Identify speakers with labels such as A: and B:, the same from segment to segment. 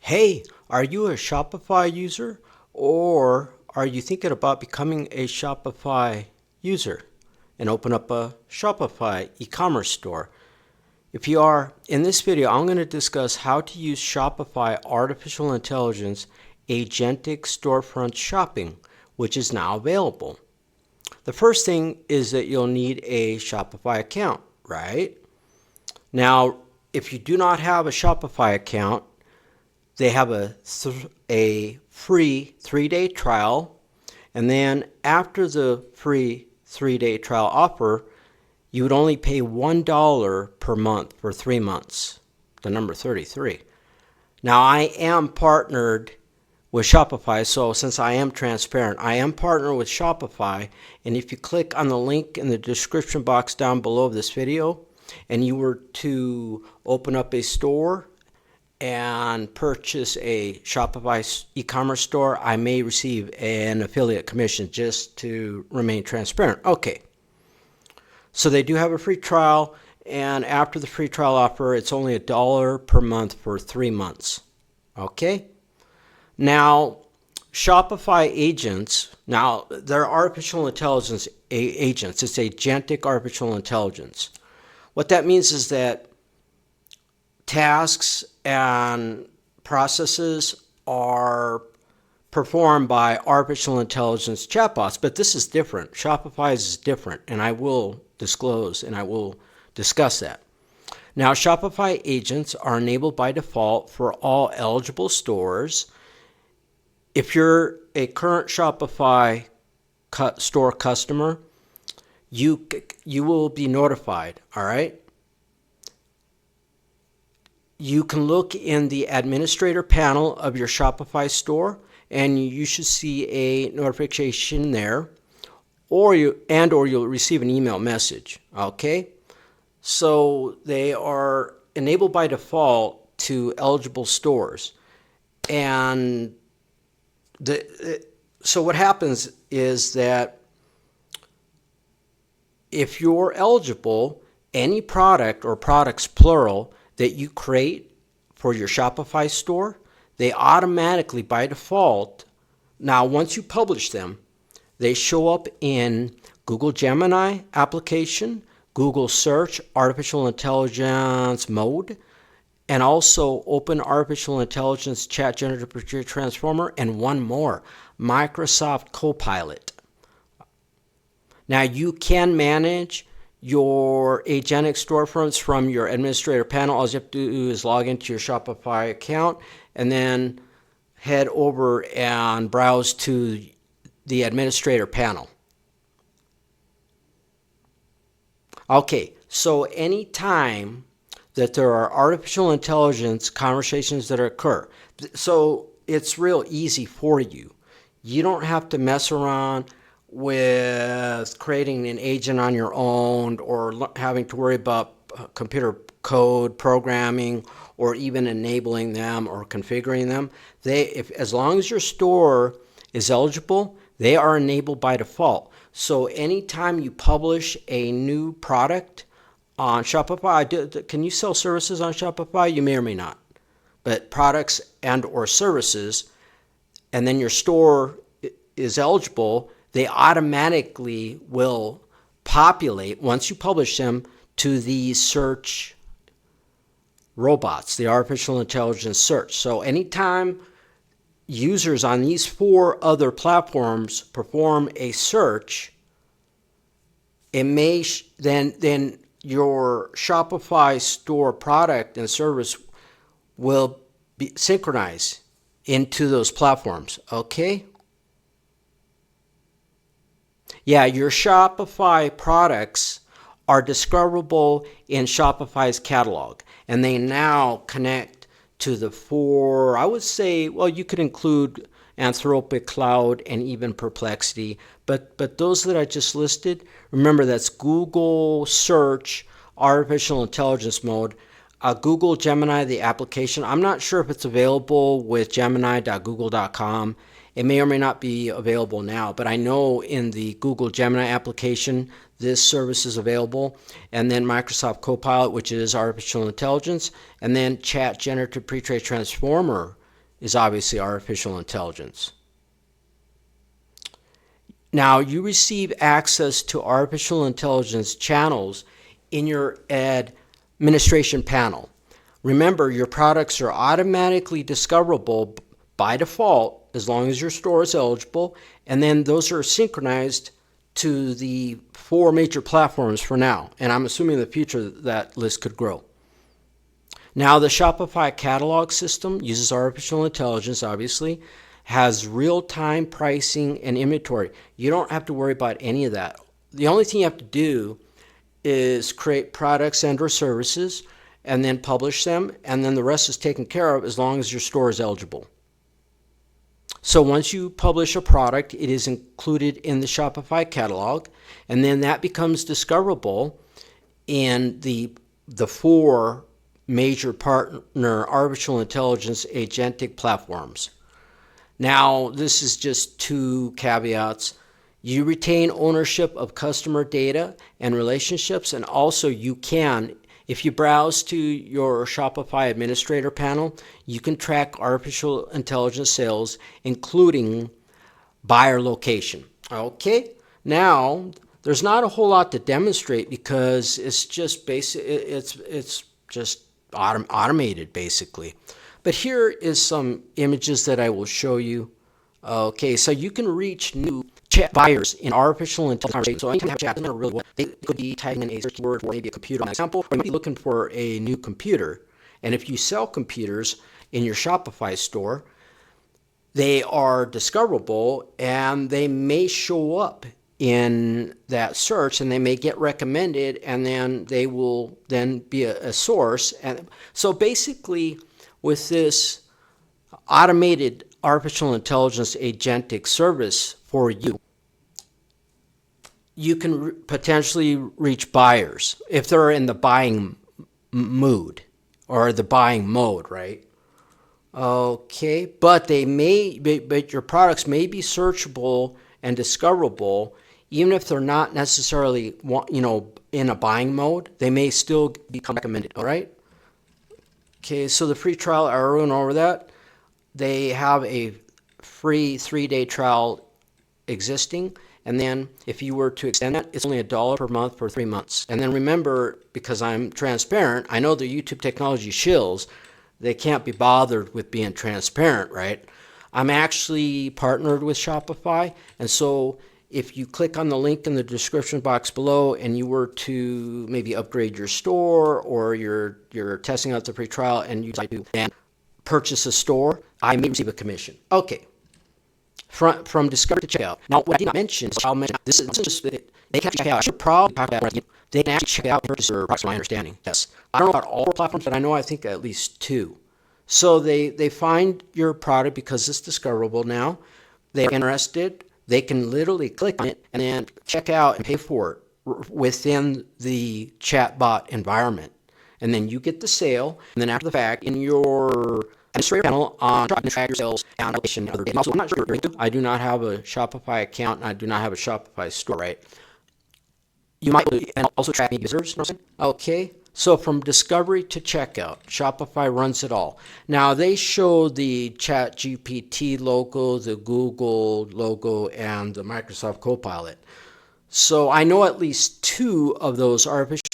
A: Hey, are you a Shopify user or are you thinking about becoming a Shopify user and open up a Shopify e-commerce store? If you are, in this video, I'm going to discuss how to use Shopify artificial intelligence Agentic storefront shopping, which is now available. The first thing is that you'll need a Shopify account, right? Now, if you do not have a Shopify account, they have a free 3-day trial, and then after the free 3-day trial offer, you would only pay $1 per month for 3 months, the number 33. Now, I am partnered with Shopify, so since I am transparent, I am partnered with Shopify, and if you click on the link in the description box down below this video, and you were to open up a store and purchase a Shopify e-commerce store, I may receive an affiliate commission just to remain transparent. Okay, so they do have a free trial, and after the free trial offer, it's only $1 per month for 3 months. Okay, now Shopify agents, now they're artificial intelligence agents. It's agentic artificial intelligence. What that means is that tasks and processes are performed by artificial intelligence chatbots, but this is different. Shopify is different, and I will disclose and I will discuss that. Now, Shopify agents are enabled by default for all eligible stores. If you're a current Shopify store customer, you will be notified, all right? You can look in the administrator panel of your Shopify store, and you should see a notification there, or you'll receive an email message. Okay, so they are enabled by default to eligible stores, and so what happens is that if you're eligible, any product or products plural that you create for your Shopify store, they automatically by default, now once you publish them, they show up in Google Gemini application, Google Search Artificial Intelligence mode, and also Open Artificial Intelligence Chat Generative Transformer, and one more, Microsoft Copilot. Now you can manage your agentic storefronts from your administrator panel. All you have to do is log into your Shopify account and then head over and browse to the administrator panel. Okay, so anytime that there are artificial intelligence conversations that occur, so it's real easy for you. You don't have to mess around with creating an agent on your own or having to worry about computer code programming or even enabling them or configuring them. As long as your store is eligible, they are enabled by default. So anytime you publish a new product on Shopify, can you sell services on Shopify? You may or may not. But products and or services, and then your store is eligible, they automatically will populate, once you publish them, to these search robots, the artificial intelligence search. So anytime users on these 4 other platforms perform a search, it may then your Shopify store product and service will be synchronized into those platforms. Okay? Yeah, your Shopify products are discoverable in Shopify's catalog, and they now connect to the 4, I would say, well, you could include Anthropic Cloud and even Perplexity, but those that I just listed, remember that's Google Search Artificial Intelligence mode, Google Gemini, the application. I'm not sure if it's available with gemini.google.com. It may or may not be available now, but I know in the Google Gemini application, this service is available. And then Microsoft Copilot, which is artificial intelligence, and then Chat Generative Pre-Trained Transformer is obviously artificial intelligence. Now, you receive access to artificial intelligence channels in your administration panel. Remember, your products are automatically discoverable by default as long as your store is eligible, and then those are synchronized to the 4 major platforms for now, and I'm assuming in the future that list could grow. Now, the Shopify catalog system uses artificial intelligence, obviously, has real-time pricing and inventory. You don't have to worry about any of that. The only thing you have to do is create products and or services and then publish them, and then the rest is taken care of as long as your store is eligible. So once you publish a product, it is included in the Shopify catalog, and then that becomes discoverable in the 4 major partner artificial intelligence agentic platforms. Now, this is just 2 caveats. You retain ownership of customer data and relationships, and also you can, if you browse to your Shopify administrator panel, you can track artificial intelligence sales, including buyer location. Okay, now there's not a whole lot to demonstrate because it's just basic. It's just automated basically. But here is some images that I will show you. Okay, so you can reach new chat buyers in artificial intelligence. So anytime you have chat, doesn't really well. They could be typing in a search word for maybe a computer, for example, or you might be looking for a new computer. And if you sell computers in your Shopify store, they are discoverable and they may show up in that search and they may get recommended, and then they will then be a source. And so basically with this automated artificial intelligence agentic service for you, you can potentially reach buyers if they're in the buying mood or the buying mode, right? Okay, but but your products may be searchable and discoverable even if they're not necessarily, in a buying mode. They may still become recommended. All right. Okay, so the free trial, I already went over that. They have a free 3-day trial existing, and then if you were to extend that, it's only $1 per month for 3 months. And then remember, because I'm transparent, I know the YouTube technology shills, they can't be bothered with being transparent, right? I'm actually partnered with Shopify, and so if you click on the link in the description box below and you were to maybe upgrade your store, or you're testing out the free trial and you decide to then purchase a store, I may receive a commission. Okay. From discovery to checkout. Now, what I did not mention, I'll mention, this is just, they can check out. I should probably talk about it. They can actually check out and purchase your products, from my understanding. Yes. I don't know about all platforms, but I think at least 2. So they find your product because it's discoverable now. They're interested. They can literally click on it and then check out and pay for it within the chatbot environment. And then you get the sale. And then after the fact, in your administrator panel on track your sales and allocation and other data. Also, I'm not sure you're into. I do not have a Shopify account, and I do not have a Shopify store, right? You might and also track users. Okay. So from discovery to checkout, Shopify runs it all. Now they show the ChatGPT logo, the Google logo, and the Microsoft Copilot. So I know at least 2 of those artificial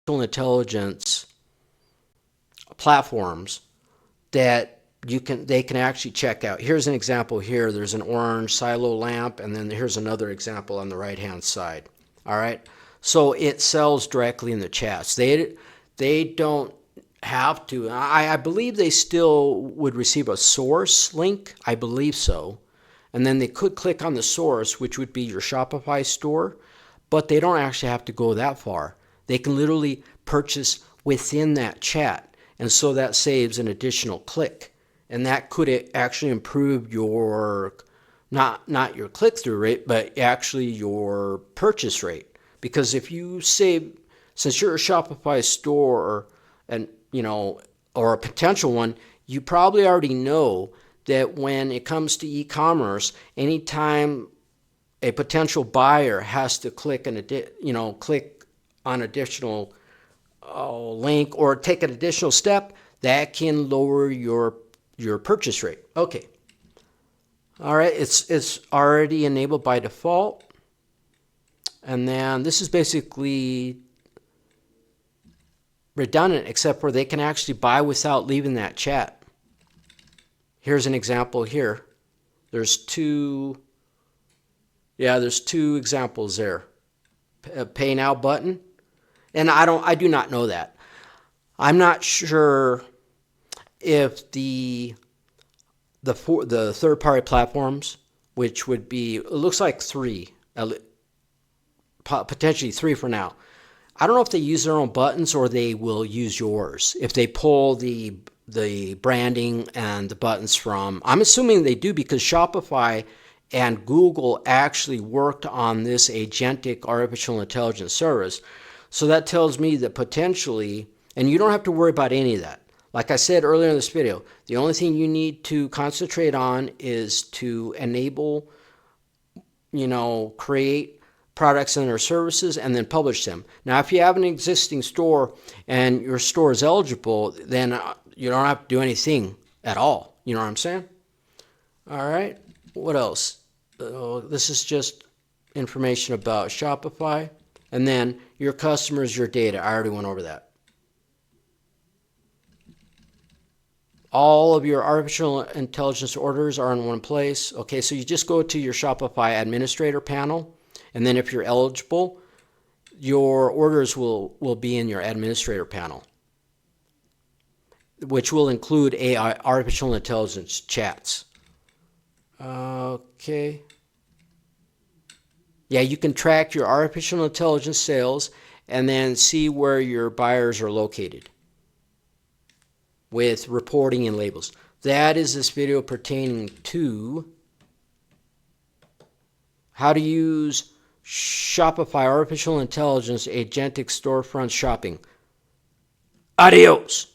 A: intelligence platforms that they can actually check out. Here's an example here. There's an orange silo lamp, and then here's another example on the right-hand side. All right. So it sells directly in the chats. They don't have to. I believe they still would receive a source link. I believe so. and then they could click on the source, which would be your Shopify store, but they don't actually have to go that far. They can literally purchase within that chat, and so that saves an additional click, and that could actually improve your not your click-through rate, but actually your purchase rate. Because if you save, since you're a Shopify store, and or a potential one, you probably already know that when it comes to e-commerce, anytime a potential buyer has to click click on additional link or take an additional step, that can lower your purchase rate. Okay. All right, it's already enabled by default. And then this is basically redundant, except for they can actually buy without leaving that chat. Here's an example here. There's two examples there. Pay now button. And I do not know that. I'm not sure if the third-party platforms, which would be, it looks like three, potentially three for now. I don't know if they use their own buttons or they will use yours. If they pull the branding and the buttons from, I'm assuming they do, because Shopify and Google actually worked on this agentic artificial intelligence service. So that tells me that potentially, and you don't have to worry about any of that. Like I said earlier in this video, the only thing you need to concentrate on is to enable, create products and their services and then publish them. Now, if you have an existing store and your store is eligible, then you don't have to do anything at all. You know what I'm saying? All right. What else? This is just information about Shopify. And then your customers, your data. I already went over that. All of your artificial intelligence orders are in one place. Okay, so you just go to your Shopify administrator panel, and then if you're eligible, your orders will be in your administrator panel, which will include AI, artificial intelligence chats. Okay. Yeah, you can track your artificial intelligence sales and then see where your buyers are located with reporting and labels. That is this video pertaining to how to use Shopify artificial intelligence agentic storefront shopping. Adios.